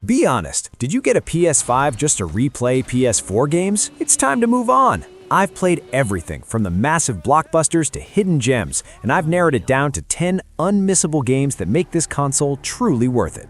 Be honest, did you get a PS5 just to replay PS4 games? It's time to move on. I've played everything from the massive blockbusters to hidden gems, and I've narrowed it down to 10 unmissable games that make this console truly worth it.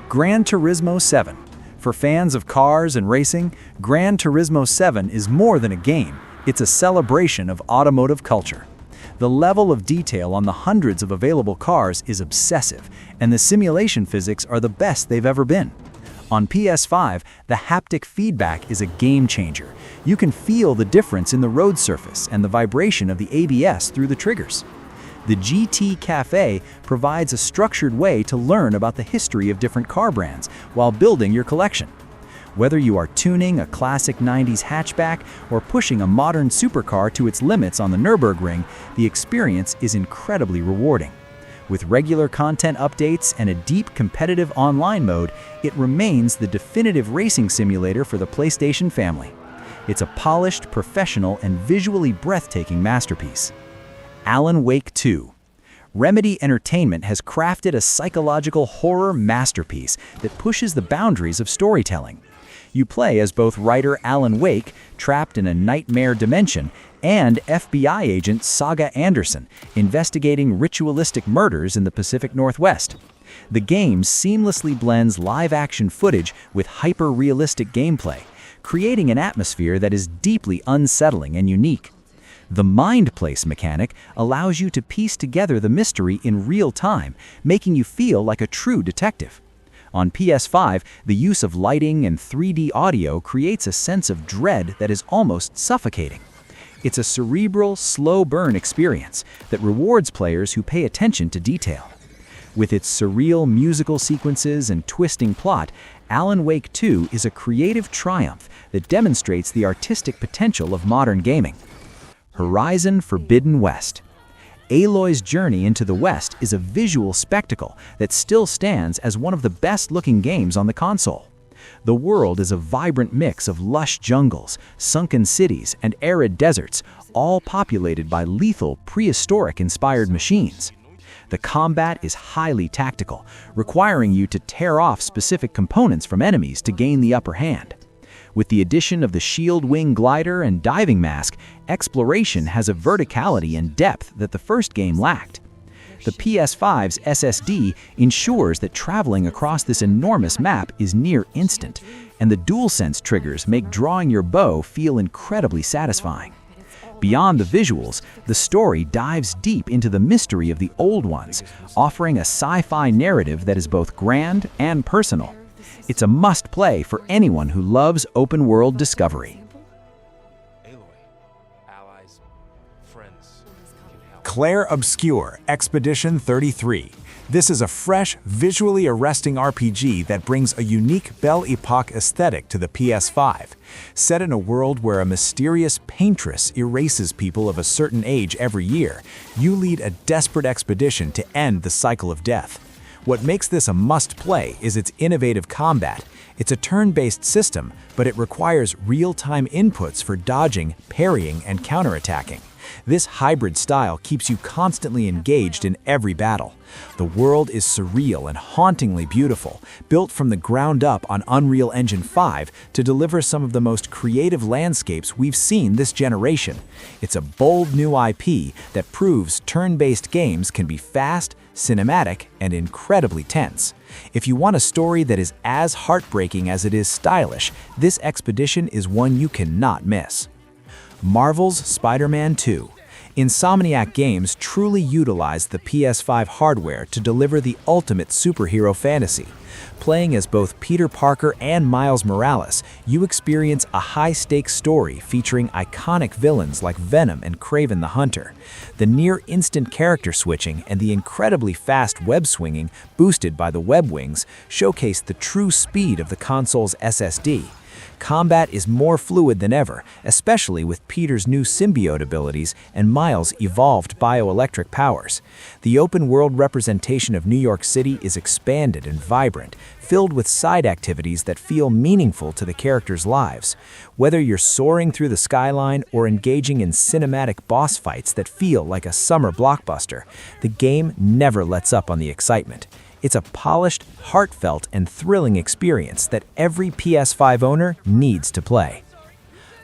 Gran Turismo 7. For fans of cars and racing, Gran Turismo 7 is more than a game. It's a celebration of automotive culture. The level of detail on the hundreds of available cars is obsessive, and the simulation physics are the best they've ever been. On PS5, the haptic feedback is a game changer. You can feel the difference in the road surface and the vibration of the ABS through the triggers. The GT Cafe provides a structured way to learn about the history of different car brands while building your collection. Whether you are tuning a classic 90s hatchback or pushing a modern supercar to its limits on the Nürburgring, the experience is incredibly rewarding. With regular content updates and a deep competitive online mode, it remains the definitive racing simulator for the PlayStation family. It's a polished, professional, and visually breathtaking masterpiece. Alan Wake 2. Remedy Entertainment has crafted a psychological horror masterpiece that pushes the boundaries of storytelling. You play as both writer Alan Wake, trapped in a nightmare dimension, and FBI agent Saga Anderson, investigating ritualistic murders in the Pacific Northwest. The game seamlessly blends live-action footage with hyper-realistic gameplay, creating an atmosphere that is deeply unsettling and unique. The Mind Place mechanic allows you to piece together the mystery in real time, making you feel like a true detective. On PS5, the use of lighting and 3D audio creates a sense of dread that is almost suffocating. It's a cerebral, slow-burn experience that rewards players who pay attention to detail. With its surreal musical sequences and twisting plot, Alan Wake 2 is a creative triumph that demonstrates the artistic potential of modern gaming. Horizon Forbidden West. Aloy's journey into the West is a visual spectacle that still stands as one of the best-looking games on the console. The world is a vibrant mix of lush jungles, sunken cities, and arid deserts, all populated by lethal, prehistoric-inspired machines. The combat is highly tactical, requiring you to tear off specific components from enemies to gain the upper hand. With the addition of the shield wing glider and diving mask, exploration has a verticality and depth that the first game lacked. The PS5's SSD ensures that traveling across this enormous map is near instant, and the DualSense triggers make drawing your bow feel incredibly satisfying. Beyond the visuals, the story dives deep into the mystery of the old ones, offering a sci-fi narrative that is both grand and personal. It's a must-play for anyone who loves open-world discovery. Clair Obscure Expedition 33. This is a fresh, visually arresting RPG that brings a unique Belle Epoque aesthetic to the PS5. Set in a world where a mysterious paintress erases people of a certain age every year, you lead a desperate expedition to end the cycle of death. What makes this a must-play is its innovative combat. It's a turn-based system, but it requires real-time inputs for dodging, parrying, and counterattacking. This hybrid style keeps you constantly engaged in every battle. The world is surreal and hauntingly beautiful, built from the ground up on Unreal Engine 5 to deliver some of the most creative landscapes we've seen this generation. It's a bold new IP that proves turn-based games can be fast, cinematic, and incredibly tense. If you want a story that is as heartbreaking as it is stylish, this expedition is one you cannot miss. Marvel's Spider-Man 2. Insomniac Games truly utilized the PS5 hardware to deliver the ultimate superhero fantasy. Playing as both Peter Parker and Miles Morales, you experience a high-stakes story featuring iconic villains like Venom and Kraven the Hunter. The near-instant character switching and the incredibly fast web-swinging, boosted by the web wings, showcase the true speed of the console's SSD. Combat is more fluid than ever, especially with Peter's new symbiote abilities and Miles' evolved bioelectric powers. The open-world representation of New York City is expanded and vibrant, filled with side activities that feel meaningful to the characters' lives. Whether you're soaring through the skyline or engaging in cinematic boss fights that feel like a summer blockbuster, the game never lets up on the excitement. It's a polished, heartfelt, and thrilling experience that every PS5 owner needs to play.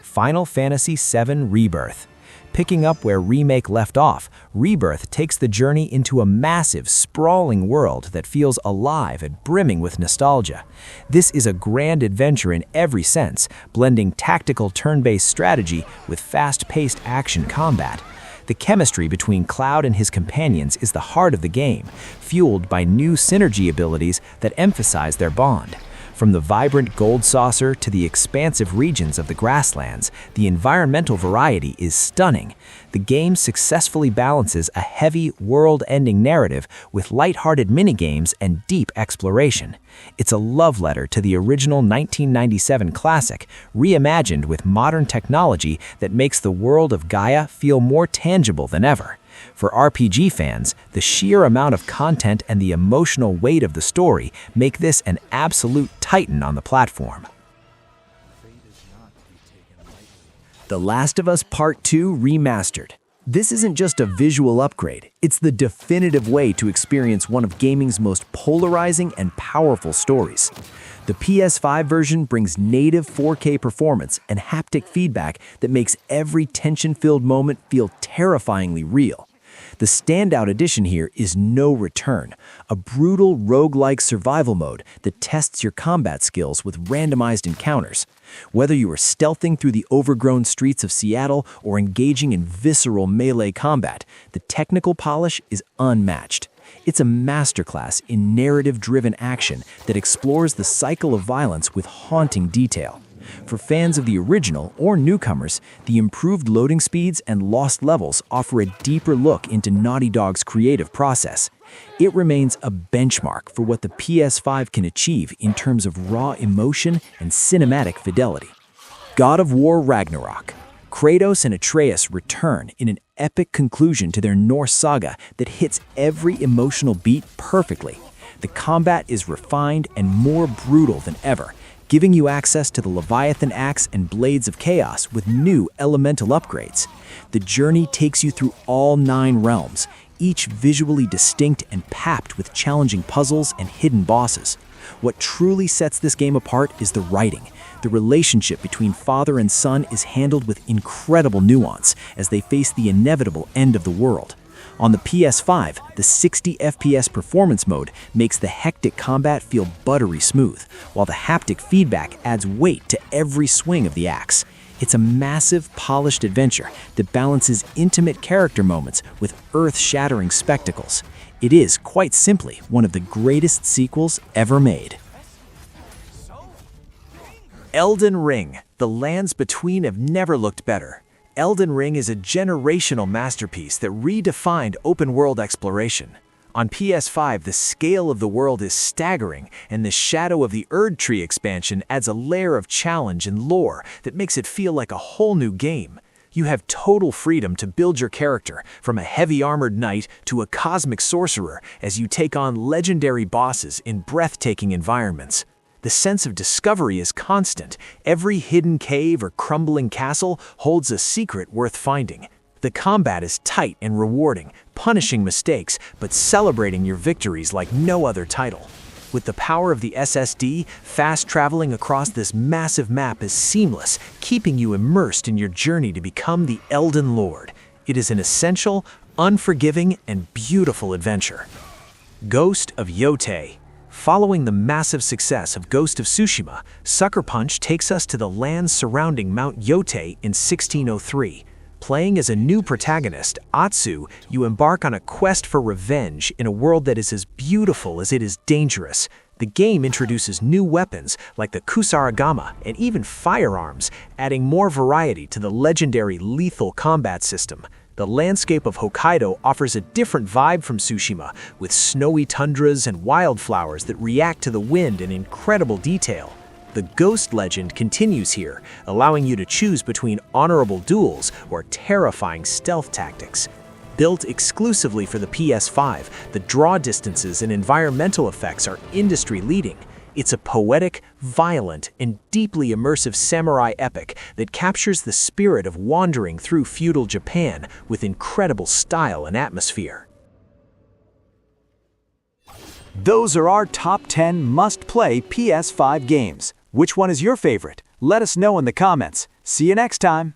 Final Fantasy VII Rebirth. Picking up where Remake left off, Rebirth takes the journey into a massive, sprawling world that feels alive and brimming with nostalgia. This is a grand adventure in every sense, blending tactical turn-based strategy with fast-paced action combat. The chemistry between Cloud and his companions is the heart of the game, fueled by new synergy abilities that emphasize their bond. From the vibrant gold saucer to the expansive regions of the grasslands, the environmental variety is stunning. The game successfully balances a heavy, world-ending narrative with lighthearted minigames and deep exploration. It's a love letter to the original 1997 classic, reimagined with modern technology that makes the world of Gaia feel more tangible than ever. For RPG fans, the sheer amount of content and the emotional weight of the story make this an absolute titan on the platform. The Last of Us Part 2 Remastered. This isn't just a visual upgrade, it's the definitive way to experience one of gaming's most polarizing and powerful stories. The PS5 version brings native 4K performance and haptic feedback that makes every tension-filled moment feel terrifyingly real. The standout addition here is No Return, a brutal roguelike survival mode that tests your combat skills with randomized encounters. Whether you are stealthing through the overgrown streets of Seattle or engaging in visceral melee combat, the technical polish is unmatched. It's a masterclass in narrative-driven action that explores the cycle of violence with haunting detail. For fans of the original or newcomers, the improved loading speeds and lost levels offer a deeper look into Naughty Dog's creative process. It remains a benchmark for what the PS5 can achieve in terms of raw emotion and cinematic fidelity. God of War Ragnarok. Kratos and Atreus return in an epic conclusion to their Norse saga that hits every emotional beat perfectly. The combat is refined and more brutal than ever, giving you access to the Leviathan Axe and Blades of Chaos with new elemental upgrades. The journey takes you through all 9 realms, each visually distinct and packed with challenging puzzles and hidden bosses. What truly sets this game apart is the writing. The relationship between father and son is handled with incredible nuance as they face the inevitable end of the world. On the PS5, the 60 FPS performance mode makes the hectic combat feel buttery smooth, while the haptic feedback adds weight to every swing of the axe. It's a massive, polished adventure that balances intimate character moments with earth-shattering spectacles. It is, quite simply, one of the greatest sequels ever made. Elden Ring. The lands between have never looked better. Elden Ring is a generational masterpiece that redefined open-world exploration. On PS5, the scale of the world is staggering, and the Shadow of the Erdtree expansion adds a layer of challenge and lore that makes it feel like a whole new game. You have total freedom to build your character, from a heavy-armored knight to a cosmic sorcerer, as you take on legendary bosses in breathtaking environments. The sense of discovery is constant. Every hidden cave or crumbling castle holds a secret worth finding. The combat is tight and rewarding, punishing mistakes, but celebrating your victories like no other title. With the power of the SSD, fast traveling across this massive map is seamless, keeping you immersed in your journey to become the Elden Lord. It is an essential, unforgiving, and beautiful adventure. Ghost of Yotei. Following the massive success of Ghost of Tsushima, Sucker Punch takes us to the lands surrounding Mount Yotei in 1603. Playing as a new protagonist, Atsu, you embark on a quest for revenge in a world that is as beautiful as it is dangerous. The game introduces new weapons like the Kusarigama and even firearms, adding more variety to the legendary lethal combat system. The landscape of Hokkaido offers a different vibe from Tsushima, with snowy tundras and wildflowers that react to the wind in incredible detail. The Ghost legend continues here, allowing you to choose between honorable duels or terrifying stealth tactics. Built exclusively for the PS5, the draw distances and environmental effects are industry-leading. It's a poetic, violent, and deeply immersive samurai epic that captures the spirit of wandering through feudal Japan with incredible style and atmosphere. Those are our top 10 must-play PS5 games. Which one is your favorite? Let us know in the comments. See you next time!